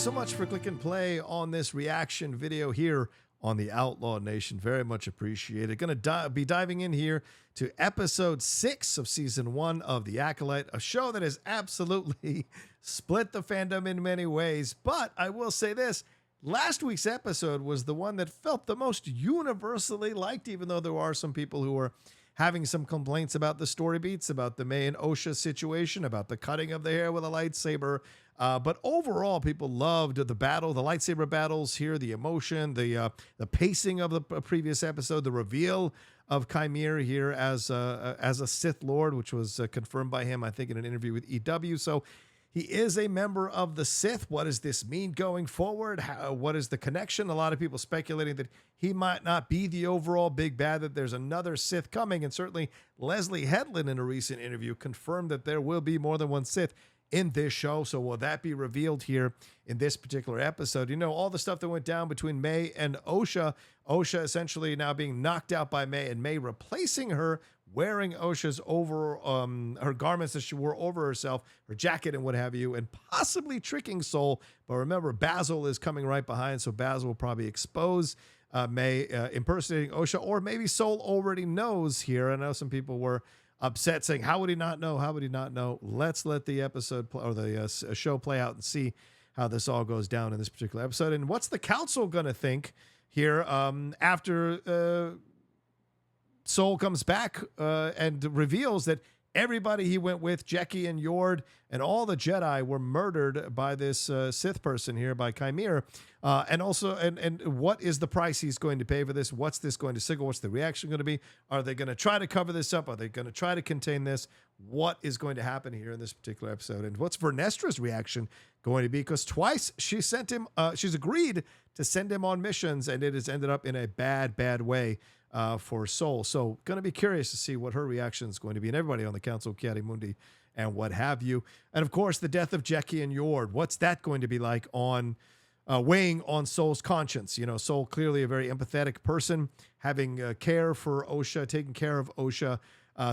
so much for clicking play on this reaction video here on the Outlaw Nation. Very much appreciated. Going to be diving in here to episode 6 of season 1 of The Acolyte, a show that has absolutely split the fandom in many ways. But I will say this, last week's episode was the one that felt the most universally liked, even though there are some people who are having some complaints about the story beats, about the May and Osha situation, about the cutting of the hair with a lightsaber. But overall, people loved the battle, the lightsaber battles here, the emotion, the pacing of the previous episode, the reveal of Chimere here as a Sith Lord, which was confirmed by him, I think, in an interview with EW. So he is a member of the Sith. What does this mean going forward? What is the connection? A lot of people speculating that he might not be the overall big bad, that there's another Sith coming. And certainly Leslye Headland in a recent interview confirmed that there will be more than one Sith in this show. So will that be revealed here in this particular episode? You know, all the stuff that went down between May and Osha, Osha essentially now being knocked out by May, and May replacing her, wearing Osha's over her garments that she wore over herself, her jacket and what have you, and possibly tricking Soul. But remember, Basil is coming right behind, so Basil will probably expose May impersonating Osha, or maybe Soul already knows here. I know some people were upset saying, how would he not know? How would he not know? Let's let the episode or the show play out and see how this all goes down in this particular episode. And what's the council going to think here after Soul comes back and reveals that everybody he went with, Jecki and Yord and all the Jedi, were murdered by this Sith person here, by Chimere. And also, and what is the price he's going to pay for this? What's this going to signal? What's the reaction going to be? Are they going to try to cover this up? Are they going to try to contain this? What is going to happen here in this particular episode? And what's Vernestra's reaction going to be? Because twice she sent him, she's agreed to send him on missions, and it has ended up in a bad, bad way for Soul. So going to be curious to see what her reaction is going to be, and everybody on the Council of Kiadi-Mundi and what have you. And of course, the death of Jecki and Yord. What's that going to be like on weighing on Soul's conscience? You know, Soul clearly a very empathetic person, having care for Osha, taking care of Osha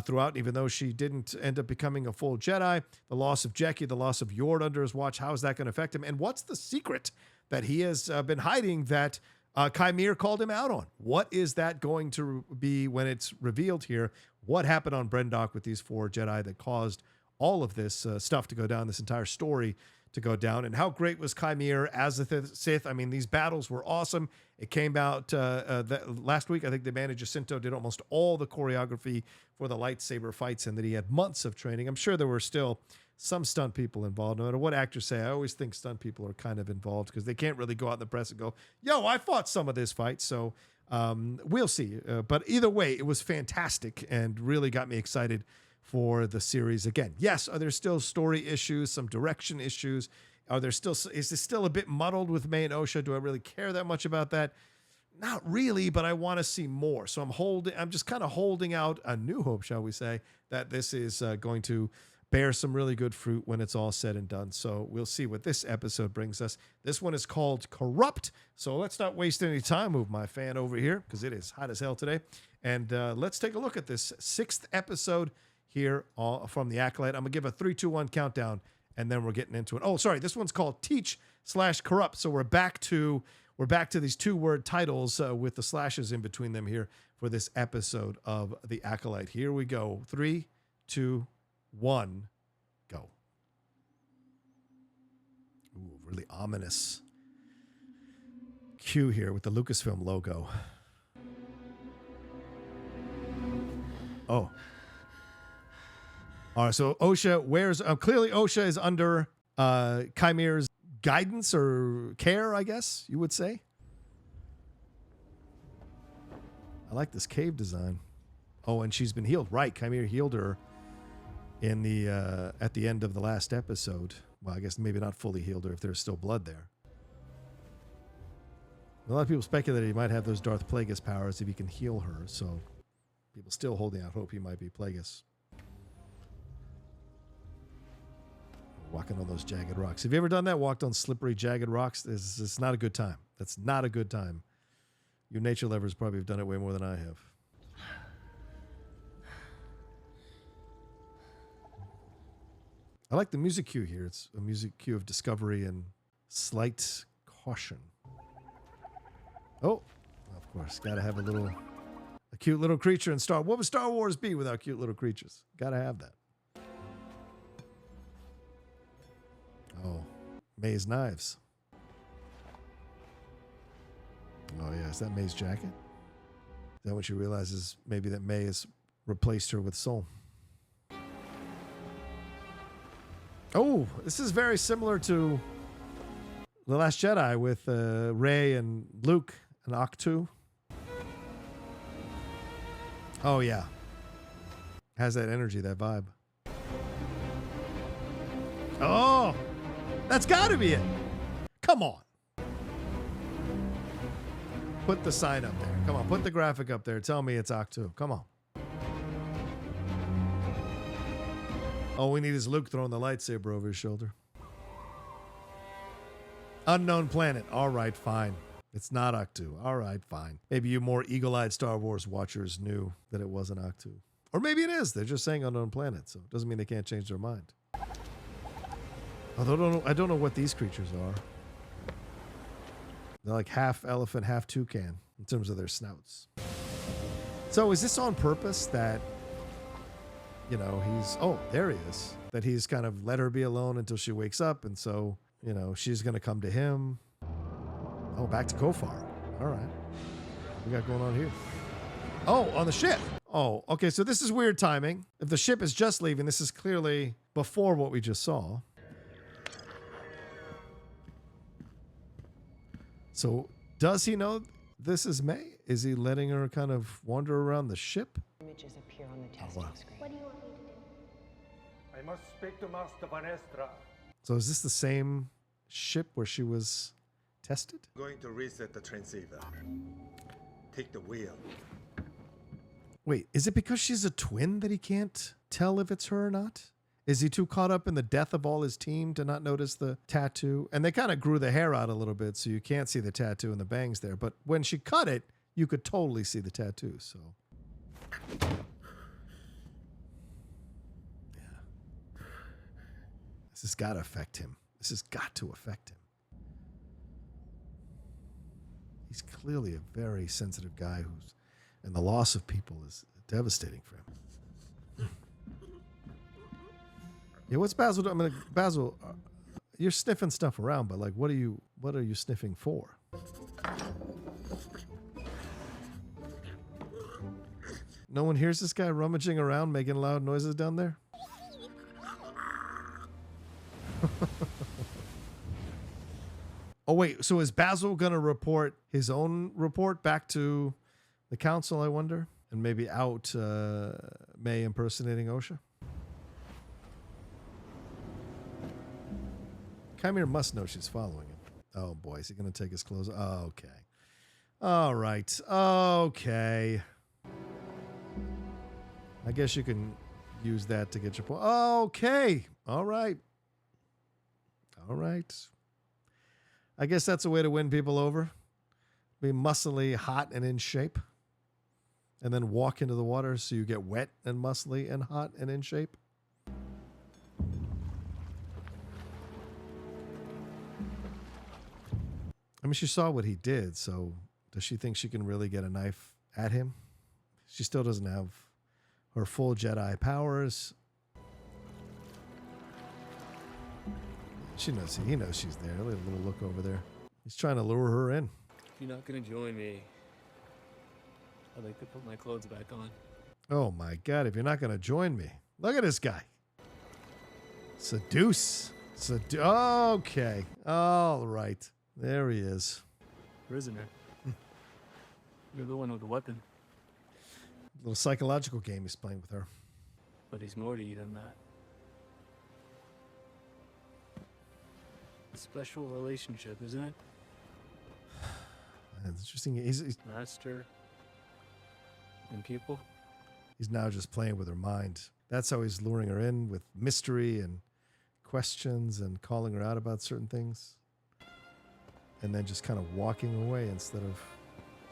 throughout, even though she didn't end up becoming a full Jedi. The loss of Jecki, the loss of Yord under his watch, how is that going to affect him? And what's the secret that he has been hiding that Chimere called him out on? What is that going to be when it's revealed here? What happened on Brendok with these 4 Jedi that caused all of this stuff to go down, this entire story to go down? And how great was Chimere as a Sith? I mean, these battles were awesome. It came out last week. I think the Manny Jacinto did almost all the choreography for the lightsaber fights, and that he had months of training. I'm sure there were still some stunt people involved. No matter what actors say, I always think stunt people are kind of involved because they can't really go out in the press and go, yo, I fought some of this fight. So we'll see. But either way, it was fantastic and really got me excited for the series again. Yes, are there still story issues, some direction issues? Is this still a bit muddled with May and Osha? Do I really care that much about that? Not really, but I want to see more. So I'm just kind of holding out a new hope, shall we say, that this is going to bear some really good fruit when it's all said and done. So we'll see what this episode brings us. This one is called Corrupt. So let's not waste any time. Move my fan over here because it is hot as hell today. And let's take a look at this 6th episode here from The Acolyte. I'm going to give a 3, 2, 1 countdown, and then we're getting into it. Oh, sorry. This one's called Teach/Corrupt. So we're back to these 2-word titles with the slashes in between them here for this episode of The Acolyte. Here we go. 3, 2, 1, go. Ooh, really ominous cue here with the Lucasfilm logo. Oh. All right, so Osha wears, clearly Osha is under Chimere's guidance or care, I guess you would say. I like this cave design. Oh, and she's been healed. Right, Chimere healed her in the at the end of the last episode. Well, I guess maybe not fully healed her if there's still blood there. A lot of people speculate he might have those Darth Plagueis powers if he can heal her, so people still holding out hope he might be Plagueis. Walking on those jagged rocks. Have you ever done that? Walked on slippery, jagged rocks? It's not a good time. That's not a good time. You nature lovers probably have done it way more than I have. I like the music cue here. It's a music cue of discovery and Slight caution. Oh, of course, gotta have a cute little creature in Star. What would Star Wars be without cute little creatures? Gotta have that. Oh, May's knives. Oh yeah, is that May's jacket? Is that when she realizes maybe that May has replaced her with Soul? Oh, this is very similar to The Last Jedi with Rey and Luke and Octu. Oh, yeah. Has that energy, that vibe. Oh, that's got to be it. Come on. Put the sign up there. Come on, put the graphic up there. Tell me it's Octu. Come on. All we need is Luke throwing the lightsaber over his shoulder. Unknown planet. All right, fine. It's not Octu. All right, fine. Maybe you more eagle-eyed Star Wars watchers knew that it wasn't Octu. Or maybe it is. They're just saying unknown planet, so it doesn't mean they can't change their mind. Although I don't know what these creatures are. They're like half elephant, half toucan in terms of their snouts. So is this on purpose that, you know, there he is. That he's kind of let her be alone until she wakes up, and so, you know, she's going to come to him. Oh, back to Kofar. All right. What we got going on here? Oh, on the ship. Oh, okay, so this is weird timing. If the ship is just leaving, this is clearly before what we just saw. So does he know this is May? Is he letting her kind of wander around the ship? Images appear on the testing screen. What do you want me to do? I must speak to Master Vanestra. So is this the same ship where she was tested? I'm going to reset the transceiver. Take the wheel. Wait, is it because she's a twin that he can't tell if it's her or not? Is he too caught up in the death of all his team to not notice the tattoo? And they kind of grew the hair out a little bit, so you can't see the tattoo and the bangs there. But when she cut it, you could totally see the tattoo, so. Yeah. This has got to affect him. This has got to affect him. He's clearly a very sensitive guy and the loss of people is devastating for him. Yeah, what's Basil doing? I mean, Basil, you're sniffing stuff around, but like, what are you sniffing for? No one hears this guy rummaging around, making loud noises down there? Oh, wait, so is Basil going to report his own report back to the council, I wonder? And maybe out May impersonating OSHA? Chimera must know she's following him. Oh, boy. Is he going to take his clothes off? Oh, okay. All right. Okay. I guess you can use that to get your point. Okay. All right. All right. I guess that's a way to win people over. Be muscly, hot, and in shape. And then walk into the water so you get wet and muscly and hot and in shape. I mean, she saw what he did, so does she think she can really get a knife at him? She still doesn't have her full Jedi powers. She knows, he knows she's there. Look at a little look over there. He's trying to lure her in. If you're not going to join me, I'd like to put my clothes back on. Oh my God, if you're not going to join me. Look at this guy. Seduce. Okay. All right. There he is. Prisoner. You're the one with the weapon. Little psychological game he's playing with her. But he's more to you than that. A special relationship, isn't it? It's interesting. He's Master and pupil. He's now just playing with her mind. That's how he's luring her in, with mystery and questions and calling her out about certain things. And then just kind of walking away instead of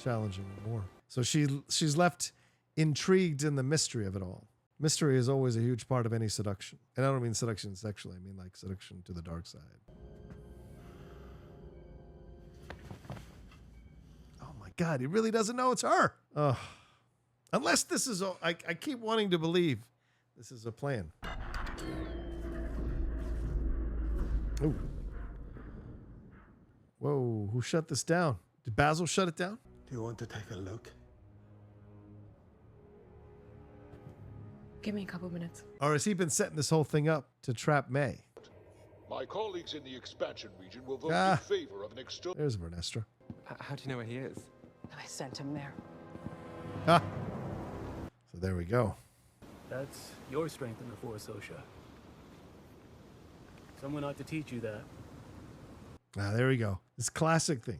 challenging her more. So she's left intrigued in the mystery of it all. Mystery is always a huge part of any seduction. And I don't mean seduction sexually. I mean like seduction to the dark side. God, he really doesn't know it's her. Unless this is, I keep wanting to believe this is a plan. Ooh. Whoa, who shut this down? Did Basil shut it down? Do you want to take a look? Give me a couple minutes. Or has he been setting this whole thing up to trap May? My colleagues in the expansion region will vote in favor of an external. There's Vernestra. How do you know where he is? I sent him there. Ah. So there we go. That's your strength in the Force, Osha. Someone ought to teach you that. Ah, there we go. This classic thing.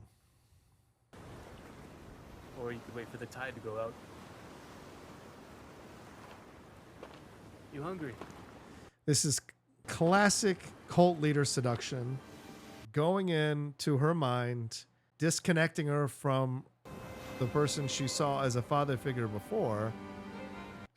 Or you could wait for the tide to go out. You hungry? This is classic cult leader seduction. Going into her mind, disconnecting her from the person she saw as a father figure before,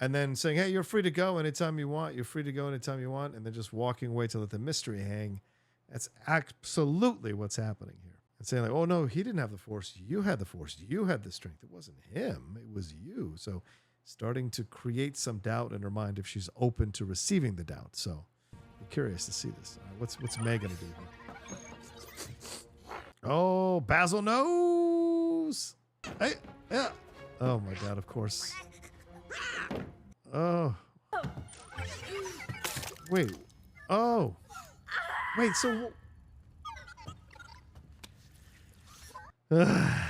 and then saying, hey, you're free to go anytime you want. You're free to go anytime you want. And then just walking away to let the mystery hang. That's absolutely what's happening here. And saying like, oh no, he didn't have the Force. You had the Force. You had the strength. It wasn't him. It was you. So starting to create some doubt in her mind if she's open to receiving the doubt. So I'm curious to see this. All right, what's May gonna do here? Oh, Basil knows. Hey, yeah. Oh my God, of course. Oh. Wait. Oh. Wait, so...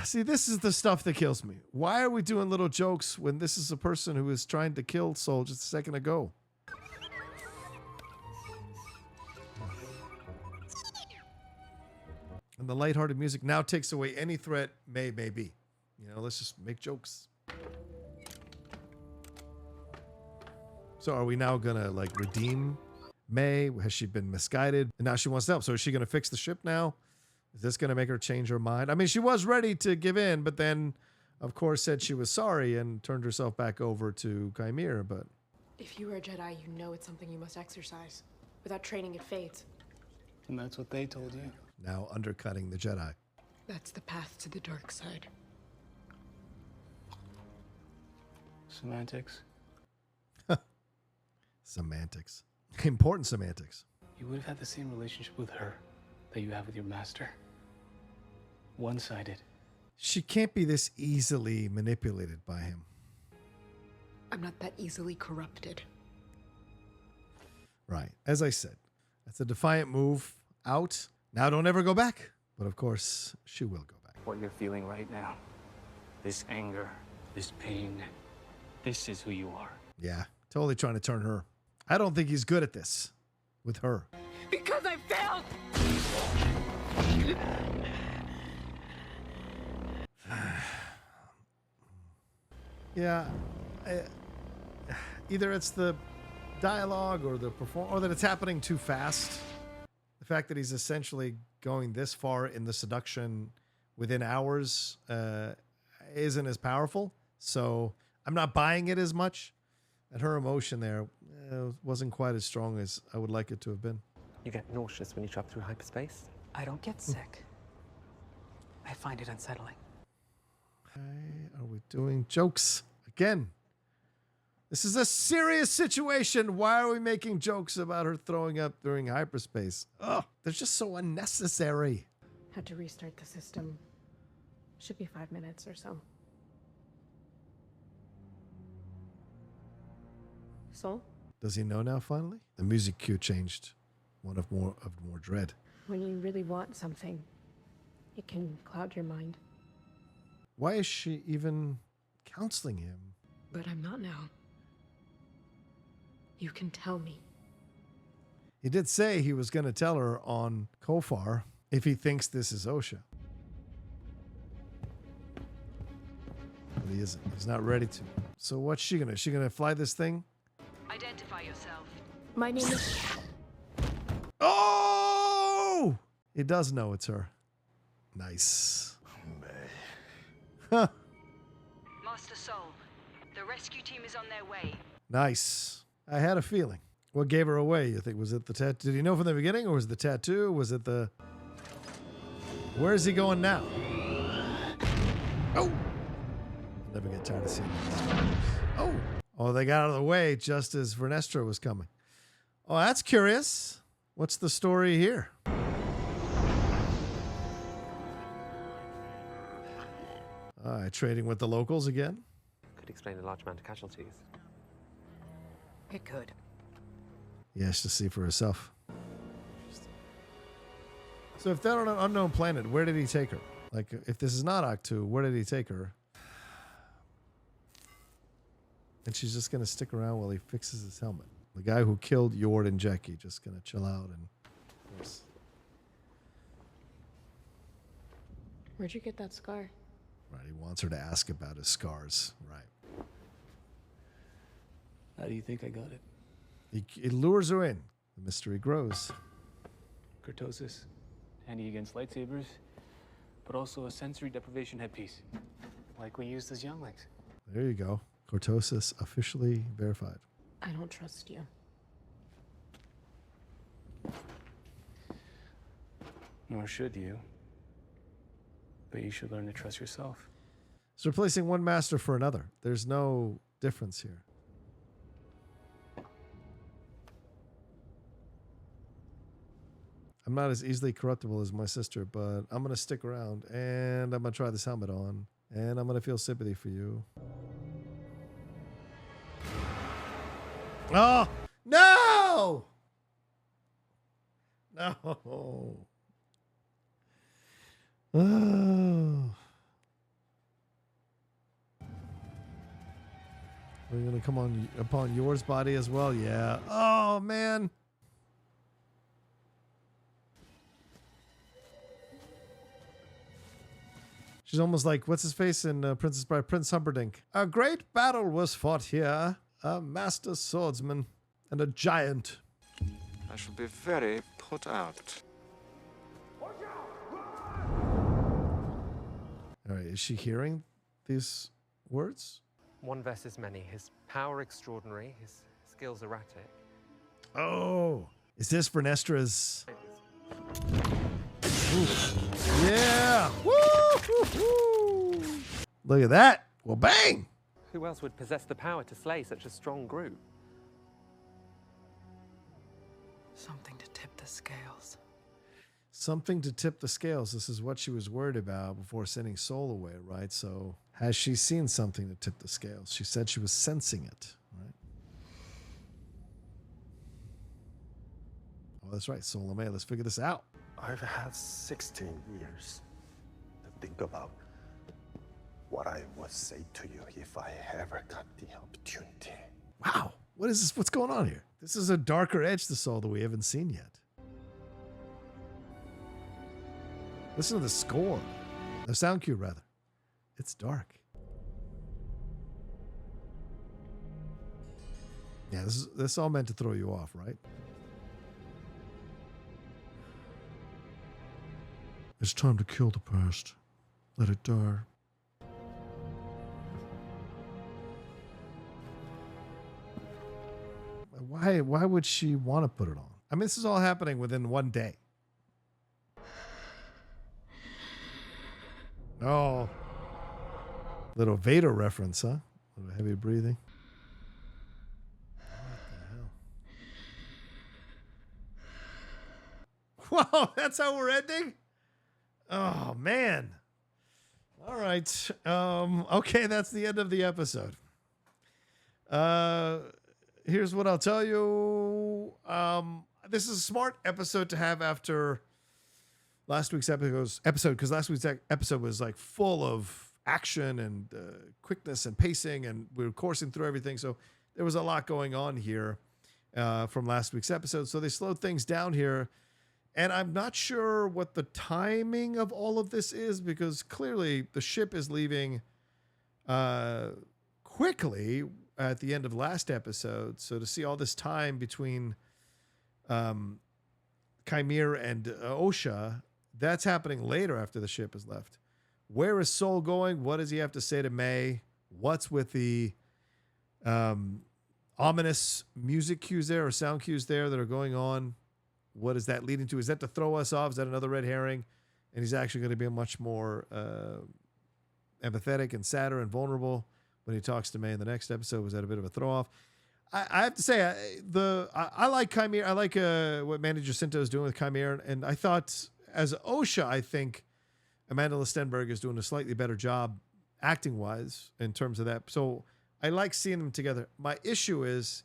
see, this is the stuff that kills me. Why are we doing little jokes when this is a person who is trying to kill Sol just a second ago? And the lighthearted music now takes away any threat may be. You know, let's just make jokes. So are we now gonna like redeem May? Has she been misguided and now she wants help? So is she gonna fix the ship now? Is this gonna make her change her mind? I mean, she was ready to give in, but then of course said she was sorry and turned herself back over to Chimera, but... If you were a Jedi, you know it's something you must exercise. Without training, it fades. And that's what they told you. Now undercutting the Jedi. That's the path to the dark side. Semantics. Semantics. Important semantics. You would have had the same relationship with her that you have with your master. One-sided. She can't be this easily manipulated by him. I'm not that easily corrupted. Right. As I said, that's a defiant move out. Now don't ever go back. But of course, she will go back. What you're feeling right now, this anger, this pain, this is who you are. Yeah, totally trying to turn her. I don't think he's good at this with her. Because I failed! Yeah, either it's the dialogue or the or that it's happening too fast. The fact that he's essentially going this far in the seduction within hours isn't as powerful. So I'm not buying it as much. And her emotion there wasn't quite as strong as I would like it to have been. You get nauseous when you travel through hyperspace? I don't get sick. I find it unsettling. Are we doing jokes again? This is a serious situation. Why are we making jokes about her throwing up during hyperspace? Ugh, they're just so unnecessary. Had to restart the system. Should be 5 minutes or so. Sol? Does he know now finally? The music cue changed. One of more dread. When you really want something, it can cloud your mind. Why is she even counseling him? But I'm not now. You can tell me. He did say he was going to tell her on Kofar if he thinks this is Osha. But he isn't. He's not ready to. So what's she gonna? Is she gonna fly this thing? Identify yourself. My name is... Oh! He does know it's her. Nice. Huh. Master Sol, the rescue team is on their way. Nice. I had a feeling. What gave her away, you think? Was it the tattoo? Did he know from the beginning, or was it the tattoo? Was it the... Where is he going now? Oh! Never get tired of seeing that. Oh! Oh, they got out of the way just as Vernestra was coming. Oh, that's curious. What's the story here? All right, trading with the locals again. Could explain a large amount of casualties. It could. Yes, to see for herself. So if they're on an unknown planet, where did he take her? Like, if this is not Octu, where did he take her? And she's just going to stick around while he fixes his helmet. The guy who killed Jord and Jackie just going to chill out and... Where'd you get that scar? Right, he wants her to ask about his scars. Right. How do you think I got it? He lures her in. The mystery grows. Kurtosis. Handy against lightsabers, but also a sensory deprivation headpiece, like we used as younglings. There you go. Cortosis officially verified. I don't trust you. Nor should you. But you should learn to trust yourself. It's replacing one master for another. There's no difference here. I'm not as easily corruptible as my sister, but I'm going to stick around, and I'm going to try this helmet on, and I'm going to feel sympathy for you. Oh, no! No. Oh. We're going to come on upon yours body as well? Yeah. Oh, man. She's almost like, what's his face in Princess Bride? Prince Humperdinck. A great battle was fought here. A master swordsman and a giant. I shall be very put out. All right, is she hearing these words? One versus many. His power extraordinary, his skills erratic. Oh, is this Vernestra's? Ooh. Yeah! Woo! Look at that! Well, bang! Who else would possess the power to slay such a strong group? Something to tip the scales. Something to tip the scales. This is what she was worried about before sending Soul away, right? So, has she seen something to tip the scales? She said she was sensing it, right? Oh, that's right, Soul May. Let's figure this out. I've had 16 years to think about what I would say to you if I ever got the opportunity. Wow. What is this? What's going on here? This is a darker edge to Soul that we haven't seen yet. Listen to the score. The sound cue, rather. It's dark. Yeah, this is all meant to throw you off, right? It's time to kill the past. Let it die. Why would she want to put it on? I mean, this is all happening within one day. Oh. Little Vader reference, huh? A little heavy breathing. What the hell? Wow, that's how we're ending? Oh, man. All right. Okay, that's the end of the episode. Here's what I'll tell you. This is a smart episode to have after last week's episode, because last week's episode was like full of action and quickness and pacing, and we were coursing through everything. So there was a lot going on here from last week's episode. So they slowed things down here. And I'm not sure what the timing of all of this is, because clearly the ship is leaving quickly at the end of last episode. So to see all this time between Chimere and Osha, that's happening later after the ship has left. Where is Soul going? What does he have to say to May? What's with the ominous music cues there or sound cues there that are going on? What is that leading to? Is that to throw us off? Is that another red herring? And he's actually going to be a much more empathetic and sadder and vulnerable when he talks to May in the next episode. Was that a bit of a throw off? I have to say, I like Chimera. I like what Manny Jacinto is doing with Chimera. And I thought, as Osha, I think Amandla Stenberg is doing a slightly better job acting-wise in terms of that. So I like seeing them together. My issue is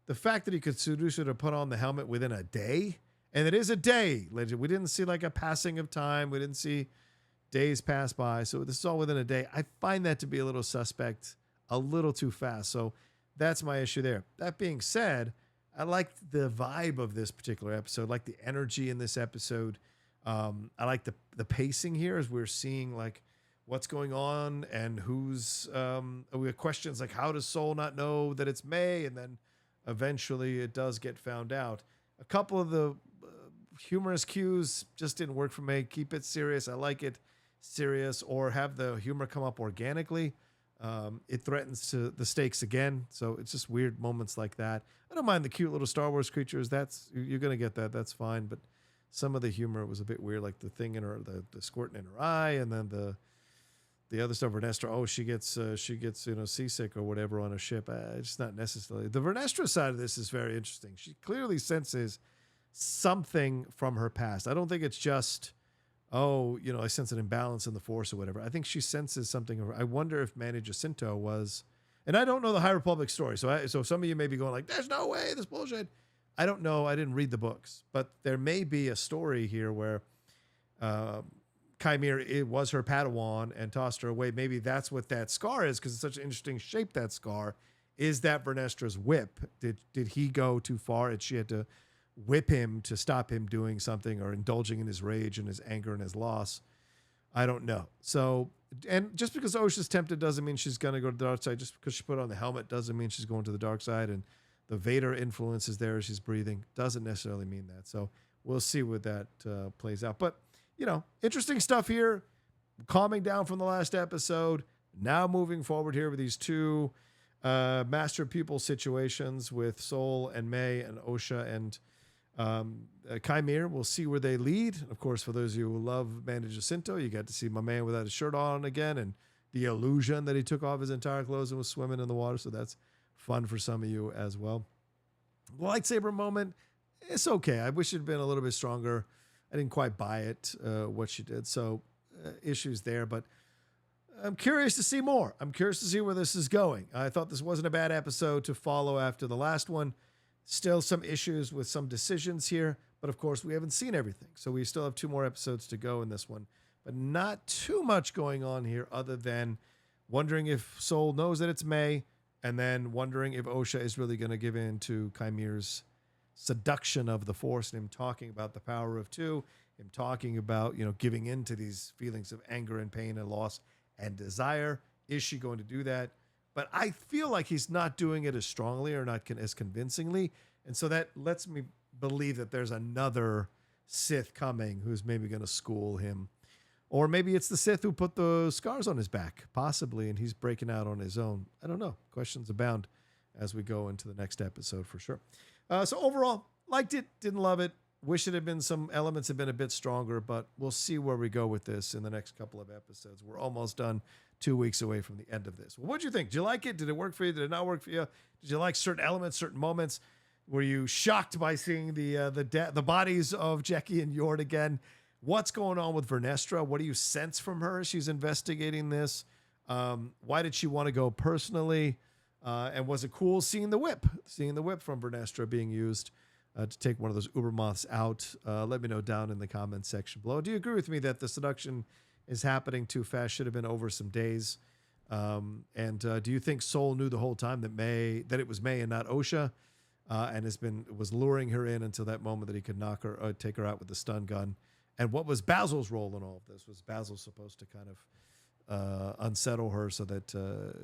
the fact that he could seduce her to put on the helmet within a day. And it is a day. We didn't see like a passing of time. We didn't see days pass by. So this is all within a day. I find that to be a little suspect, a little too fast. So that's my issue there. That being said, I like the vibe of this particular episode. I like the energy in this episode. I like the pacing here as we're seeing like what's going on and who's we have questions like, how does Soul not know that it's May? And then eventually it does get found out. A couple of the humorous cues just didn't work for me. Keep it serious. I like it serious, or have the humor come up organically. It threatens to the stakes again. So it's just weird moments like that. I don't mind the cute little Star Wars creatures. You're going to get that. That's fine. But some of the humor was a bit weird, like the thing in her, the squirting in her eye. And then the other stuff, Vernestra, she gets seasick or whatever on a ship. It's not necessarily. The Vernestra side of this is very interesting. She clearly senses something from her past. I don't think it's just, I sense an imbalance in the Force or whatever. I think she senses something. I wonder if Manny Jacinto was, and I don't know the High Republic story. So some of you may be going like, there's no way, this bullshit. I don't know. I didn't read the books, but there may be a story here where Chimera, it was her Padawan and tossed her away. Maybe that's what that scar is, because it's such an interesting shape, that scar. Is that Vernestra's whip? Did he go too far and she had to whip him to stop him doing something or indulging in his rage and his anger and his loss? I don't know. So, and just because Osha's tempted doesn't mean she's going to go to the dark side. Just because she put on the helmet doesn't mean she's going to the dark side. And the Vader influence is there as she's breathing. Doesn't necessarily mean that. So we'll see what that plays out. But, interesting stuff here. Calming down from the last episode. Now moving forward here with these two master pupil situations with Soul and May and Osha and Chimera. We'll see where they lead. Of course, for those of you who love Manny Jacinto, you got to see my man without his shirt on again, and the illusion that he took off his entire clothes and was swimming in the water. So that's fun for some of you as well. The lightsaber moment, it's okay. I wish it had been a little bit stronger. I didn't quite buy it, what she did. So issues there, but I'm curious to see more. I'm curious to see where this is going. I thought this wasn't a bad episode to follow after the last one. Still some issues with some decisions here, but of course we haven't seen everything. So we still have 2 more episodes to go in this one, but not too much going on here other than wondering if Soul knows that it's May, and then wondering if Osha is really going to give in to Chimera's seduction of the Force, and him talking about the power of 2, him talking about, giving in to these feelings of anger and pain and loss and desire. Is she going to do that? But I feel like he's not doing it as strongly or not as convincingly. And so that lets me believe that there's another Sith coming who's maybe going to school him. Or maybe it's the Sith who put the scars on his back, possibly, and he's breaking out on his own. I don't know. Questions abound as we go into the next episode for sure. So overall, liked it, didn't love it. Wish it had been, some elements had been a bit stronger, but we'll see where we go with this in the next couple of episodes. We're almost done, 2 weeks away from the end of this. Well, what'd you think? Did you like it? Did it work for you? Did it not work for you? Did you like certain elements, certain moments? Were you shocked by seeing the bodies of Jecki and Yord again? What's going on with Vernestra? What do you sense from her as she's investigating this? Why did she want to go personally? And was it cool seeing the whip from Vernestra being used to take one of those Uber moths out? Let me know down in the comments section below. Do you agree with me that the seduction is happening too fast? Should have been over some days. And do you think Soul knew the whole time that it was May and not Osha, and was luring her in until that moment that he could take her out with the stun gun? And what was Basil's role in all of this? Was Basil supposed to kind of unsettle her so that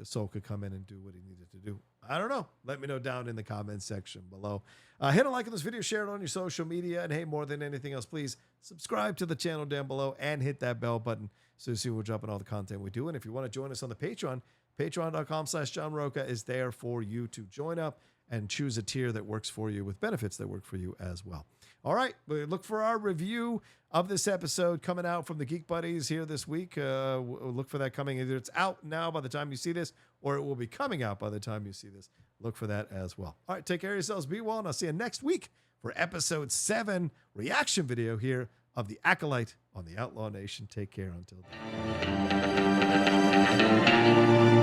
Soul could come in and do what he needed to do? I don't know. Let me know down in the comments section below. Hit a like on this video, share it on your social media, and hey, more than anything else, please subscribe to the channel down below and hit that bell button so you see we're dropping all the content we do. And if you want to join us on the Patreon, patreon.com/John Rocha is there for you to join up and choose a tier that works for you with benefits that work for you as well. All right, look for our review of this episode coming out from the Geek Buddies here this week. Look for that coming. Either it's out now by the time you see this, or it will be coming out by the time you see this. Look for that as well. All right, take care of yourselves. Be well, and I'll see you next week for episode 7 reaction video here of The Acolyte on the Outlaw Nation. Take care until then.